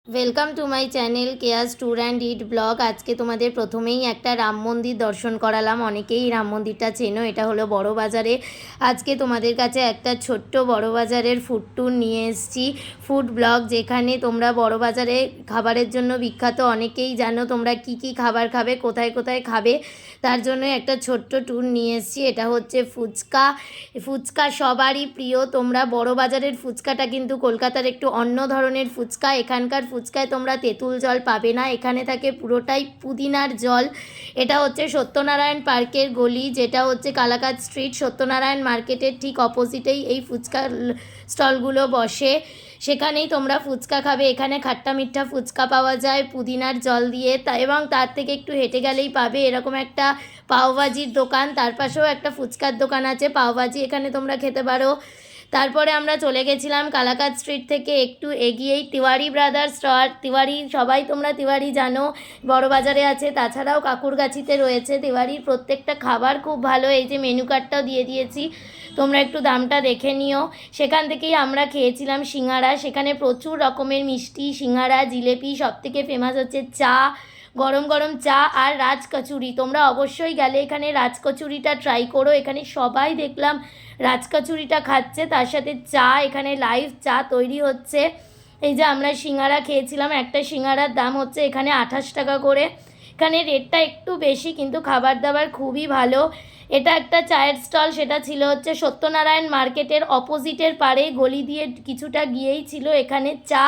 Welcome to my channel Keya's tour and eat blog. আজকে তোমাদের প্রথমেই একটা রাম মন্দির দর্শন করালাম। অনেকেই রাম মন্দিরটা চেনো, এটা হলো বড় বাজারে। আজকে তোমাদের কাছে একটা ছোট্ট বড় বাজারের ফুড ট্যুর নিয়ে এসেছি, ফুড ব্লগ, যেখানে তোমরা বড় বাজারে খাবারের জন্য বিখ্যাত। অনেকেই জানো তোমরা কি কি খাবার খাবে, কোথায় কোথায় খাবে, তার জন্য একটা ছোট্ট ট্যুর নিয়ে এসেছি। এটা হচ্ছে ফুচকা। ফুচকা সবারই প্রিয়। তোমরা বড় বাজারের ফুচকাটা কিন্তু কলকাতার একটু অন্য ধরনের ফুচকা। এখানকার ফুচকায় তোমরা তেঁতুল জল পাবে না, এখানে থাকে পুরোটাই পুদিনার জল। এটা হচ্ছে সত্যনারায়ণ পার্কের গলি, যেটা হচ্ছে কালাকাদ স্ট্রিট। সত্যনারায়ণ মার্কেটের ঠিক অপোজিটেই এই ফুচকা স্টলগুলো বসে, সেখানেই তোমরা ফুচকা খাবে। এখানে খাট্টা মিঠা ফুচকা পাওয়া যায় পুদিনার জল দিয়ে, এবং তার থেকে একটু হেঁটে গেলেই পাবে এরকম একটা পাওভাজির দোকান। তার পাশেও একটা ফুচকার দোকান আছে, পাওভাজি এখানে তোমরা খেতে পারো। তারপরে আমরা চলে গেছিলাম কালাকাদ স্ট্রিট থেকে একটু এগিয়েই তিওয়ারি ব্রাদার্স স্টল। তিওয়ারি সবাই তোমরা তিওয়ারি জানো, বড় বাজারে আছে, তাছাড়াও কাকুরগাছিতে রয়েছে। তিওয়ারির প্রত্যেকটা খাবার খুব ভালো। এই যে মেনু কার্ডটাও দিয়ে দিয়েছি, তোমরা একটু দামটা দেখে নিও। সেখান থেকেই আমরা খেয়েছিলাম সিঙ্গারা। সেখানে প্রচুর রকমের মিষ্টি, সিঙ্গারা, জিলেপি, সবথেকে ফেমাস হচ্ছে চা, গরম গরম চা আর রাজ কচুরি। তোমরা অবশ্যই গেলে এখানে রাজ কচুরিটা ট্রাই করো। এখানে সবাই দেখলাম রাজ কচুরিটা খাচ্ছে, তার সাথে চা, এখানে লাইভ চা তৈরি হচ্ছে। এই যে আমরা সিঙ্গারা খেয়েছিলাম, একটা সিঙ্গারার দাম হচ্ছে এখানে 28 টাকা করে। এখানে রেটটা একটু বেশি, কিন্তু খাবার দাবার খুবই ভালো। এটা একটা চায়ের স্টল, সেটা ছিল হচ্ছে সত্যনারায়ণ মার্কেটের অপোজিটের পাড়ে, গলি দিয়ে কিছুটা গিয়েই ছিল। এখানে চা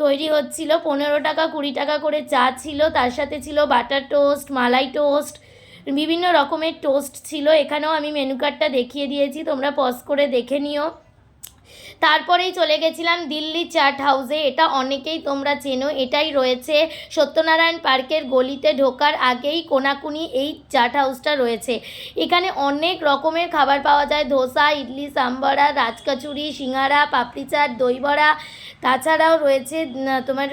তৈরি হচ্ছিল, 15 টাকা 20 টাকা করে চা ছিল, তার সাথে ছিল বাটার টোস্ট, মালাই টোস্ট, বিভিন্ন রকমের টোস্ট ছিল। এখানেও আমি মেনু কার্ডটা দেখিয়ে দিয়েছি, তোমরা পজ করে দেখে নিও। তারপরেই চলে গেছিলাম দিল্লি চাট হাউসে। এটা অনেকেই তোমরা চেনো, এটাই রয়েছে সত্যনারায়ণ পার্কের গলিতে ঢোকার আগেই কোনাকুনি এই চাট হাউসটা রয়েছে। এখানে অনেক রকমের খাবার পাওয়া যায়, ধোসা, ইডলি, সাম্বরা, রাজকচুরি, সিঙ্গারা, পাপড়ি চাট, দই বড়া, তাছাড়াও রয়েছে তোমার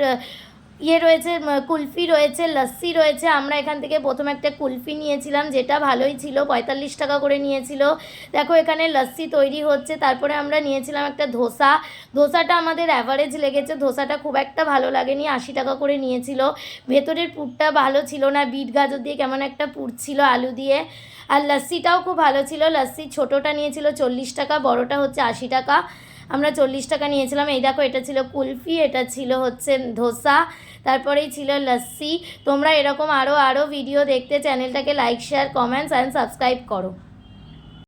রয়েছে কুলফি রয়েছে, লস্যি রয়েছে। আমরা এখান থেকে প্রথম একটা কুলফি নিয়েছিলাম, যেটা ভালোই ছিল, 45 টাকা করে নিয়েছিল। দেখো এখানে লস্যি তৈরি হচ্ছে। তারপরে আমরা নিয়েছিলাম একটা ধোসা। ধোসাটা আমাদের অ্যাভারেজ লেগেছে, ধোসাটা খুব একটা ভালো লাগেনি, 80 টাকা করে নিয়েছিল। ভেতরের পুরটা ভালো ছিল না, বিট গাজর দিয়ে কেমন একটা পুর ছিল আলু দিয়ে। আর লস্যিটাও খুব ভালো ছিল। লস্যি ছোটোটা নিয়েছিল 40 টাকা, বড়োটা হচ্ছে 80 টাকা। আমরা 40 টাকা নিয়েছিলাম। এই দেখো এটা ছিল কুলফি, এটা ছিল হচ্ছে ধোসা, তারপরেই ছিল লস্যি। তোমরা এরকম আরও ভিডিও দেখতে চ্যানেলটাকে like, share, comments and subscribe করো।